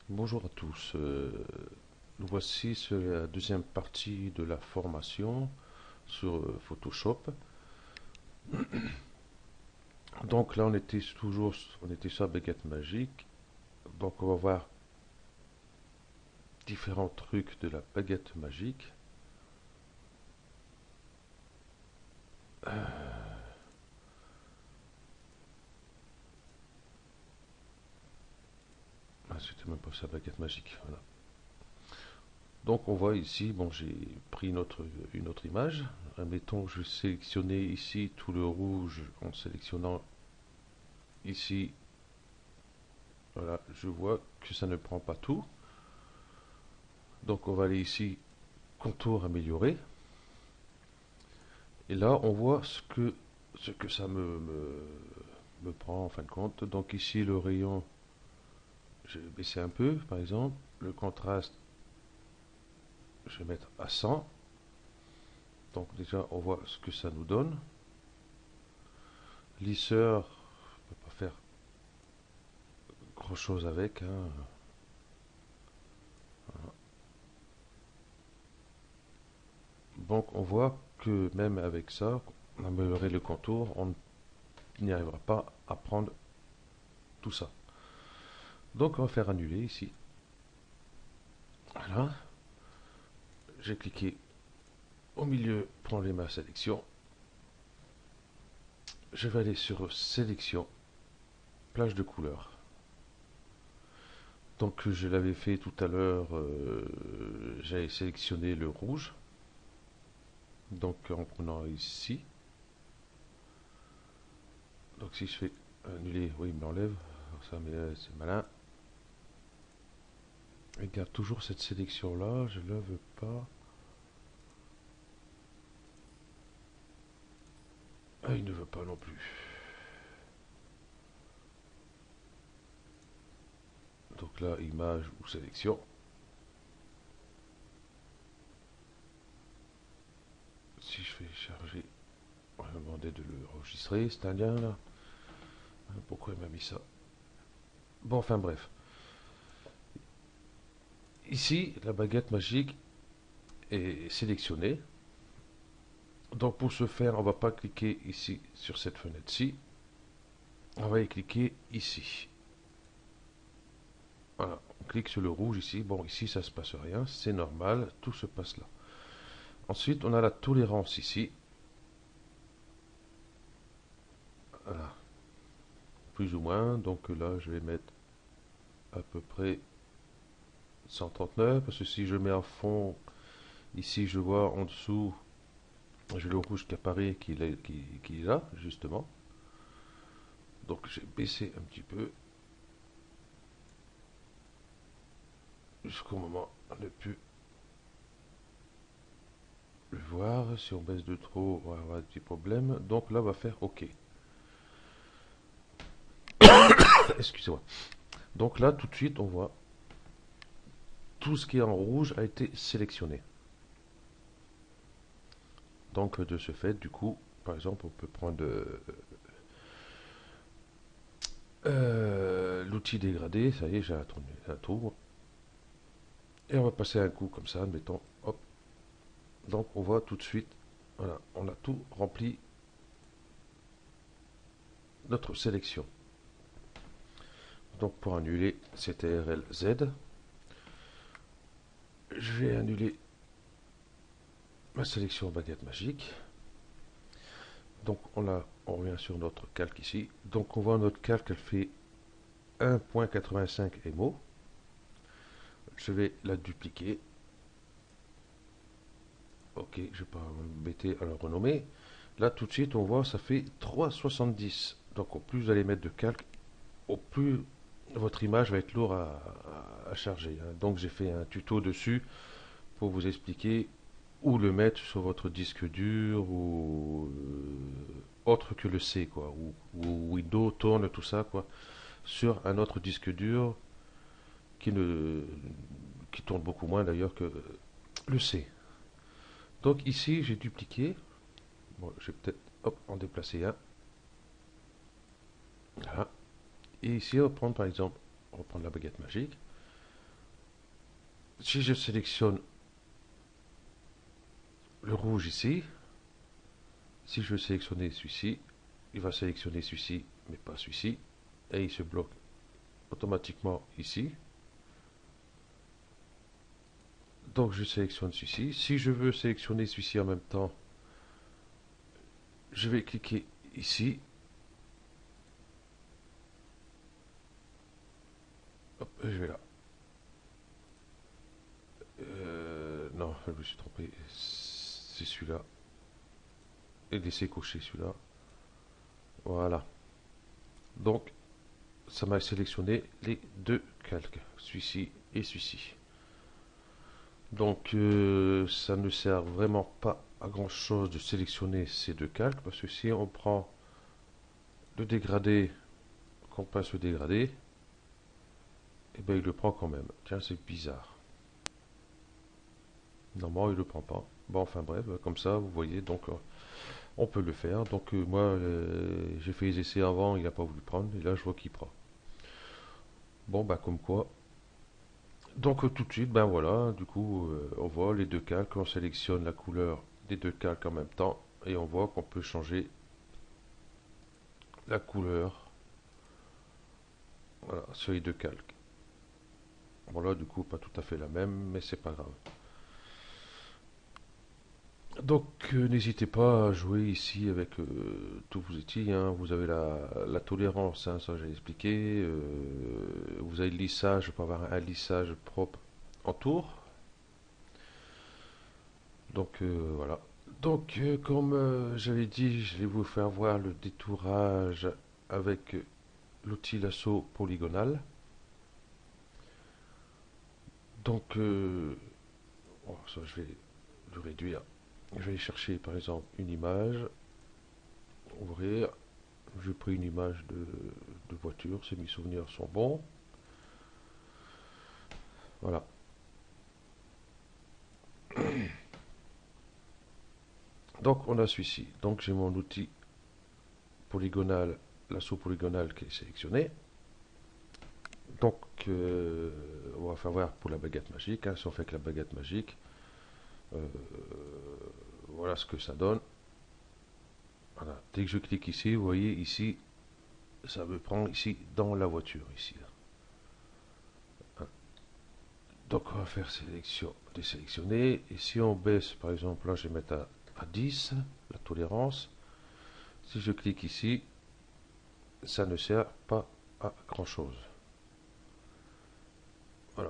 Bonjour à tous. Nous voici sur la deuxième partie de la formation sur Photoshop. Donc là, on était sur la baguette magique. Donc on va voir différents trucs de la baguette magique. Ah, c'était même pas sa baguette magique. Voilà. Donc on voit ici, bon, j'ai pris une autre image. Admettons, je vais sélectionner ici tout le rouge en sélectionnant ici. Voilà, je vois que ça ne prend pas tout. Donc on va aller ici, contour amélioré. Et là, on voit ce que ça me prend en fin de compte. Donc ici, le rayon, je vais baisser un peu, par exemple. Le contraste, je vais mettre à 100. Donc déjà, on voit ce que ça nous donne. Lisseur, on ne peut pas faire grand-chose avec, hein. Donc on voit que même avec ça, on a amélioré le contour, on n'y arrivera pas à prendre tout ça. Donc on va faire annuler ici. Voilà. J'ai cliqué au milieu pour enlever ma sélection. Je vais aller sur sélection, plage de couleurs. Donc je l'avais fait tout à l'heure, j'avais sélectionné le rouge. Donc en prenant ici. Donc si je fais annuler, oui il me l'enlève. Ça c'est malin. Il garde toujours cette sélection là, je ne la veux pas. Ah, il ne veut pas non plus. Donc là, image ou sélection. Si je fais charger, on va me demander de le enregistrer, c'est un lien là. Pourquoi il m'a mis ça? Bon, enfin bref. Ici, la baguette magique est sélectionnée. Donc pour ce faire, on ne va pas cliquer ici sur cette fenêtre-ci. On va y cliquer ici. Voilà, on clique sur le rouge ici. Bon, ici ça ne se passe rien, c'est normal, tout se passe là. Ensuite, on a la tolérance ici. Voilà, plus ou moins. Donc là, je vais mettre à peu près 139 parce que si je mets à fond, ici je vois en dessous, j'ai le rouge qui apparaît qui est là, justement. Donc j'ai baissé un petit peu jusqu'au moment où on ne plus le voir. Si on baisse de trop, on va avoir des petits problèmes. Donc là, on va faire OK. Excusez-moi. Donc là, tout de suite, on voit tout ce qui est en rouge a été sélectionné. Donc de ce fait, du coup, par exemple, on peut prendre l'outil dégradé. Ça y est, j'ai un tour. Et on va passer un coup comme ça, admettons. Hop. Donc on voit tout de suite, voilà, on a tout rempli notre sélection. Donc pour annuler CTRL Z, je vais annuler ma sélection baguette magique. Donc on revient sur notre calque ici. Donc on voit notre calque, elle fait 1.85 MO. Je vais la dupliquer. Ok, je ne vais pas m'embêter à la renommer. Là tout de suite on voit ça fait 3,70. Donc au plus vous allez mettre de calque, au plus votre image va être lourde à charger, hein. Donc j'ai fait un tuto dessus pour vous expliquer où le mettre sur votre disque dur ou autre que le C, quoi, ou Windows tourne tout ça, quoi, sur un autre disque dur qui ne qui tourne beaucoup moins d'ailleurs que le C. Donc ici j'ai dupliqué. Bon, je vais peut-être en déplacer un. Voilà. Et ici on va prendre par exemple, on va prendre la baguette magique. Si je sélectionne le rouge ici, si je veux sélectionner celui-ci, il va sélectionner celui-ci, mais pas celui-ci, et il se bloque automatiquement ici. Donc je sélectionne celui-ci. Si je veux sélectionner celui-ci en même temps, je vais cliquer ici. Hop, je vais là. Non, je me suis trompé. C'est celui-là. Et laisser cocher celui-là. Voilà. Donc, ça m'a sélectionné les deux calques, celui-ci et celui-ci. Donc, ça ne sert vraiment pas à grand chose de sélectionner ces deux calques, parce que si on prend le dégradé, qu'on passe le dégradé, et bien il le prend quand même. Tiens, c'est bizarre. Normalement, il le prend pas. Bon, enfin bref, comme ça, vous voyez, donc on peut le faire. Donc moi, j'ai fait les essais avant, il n'a pas voulu prendre, et là je vois qu'il prend. Bon, bah comme quoi. Donc tout de suite, ben voilà, du coup, on voit les deux calques, on sélectionne la couleur des deux calques en même temps, et on voit qu'on peut changer la couleur, voilà, sur les deux calques. Bon là, du coup, pas tout à fait la même, mais c'est pas grave. Donc n'hésitez pas à jouer ici avec tous vos outils, hein. Vous avez la tolérance, hein, ça j'ai expliqué. Vous avez le lissage pour avoir un lissage propre en tour. Donc voilà. Donc comme j'avais dit, je vais vous faire voir le détourage avec l'outil lasso polygonal. Donc bon, ça je vais le réduire. Je vais aller chercher par exemple une image, ouvrir. J'ai pris une image de voiture, si mes souvenirs sont bons. Voilà. Donc on a celui-ci. Donc j'ai mon outil polygonal, lasso polygonal qui est sélectionné. Donc on va faire voir pour la baguette magique, hein. Si on fait que la baguette magique, euh, voilà ce que ça donne. Voilà. Dès que je clique ici, vous voyez ici, ça me prend ici dans la voiture ici. Donc on va faire sélection, désélectionner. Et si on baisse, par exemple, là je vais mettre à 10, la tolérance. Si je clique ici, ça ne sert pas à grand chose.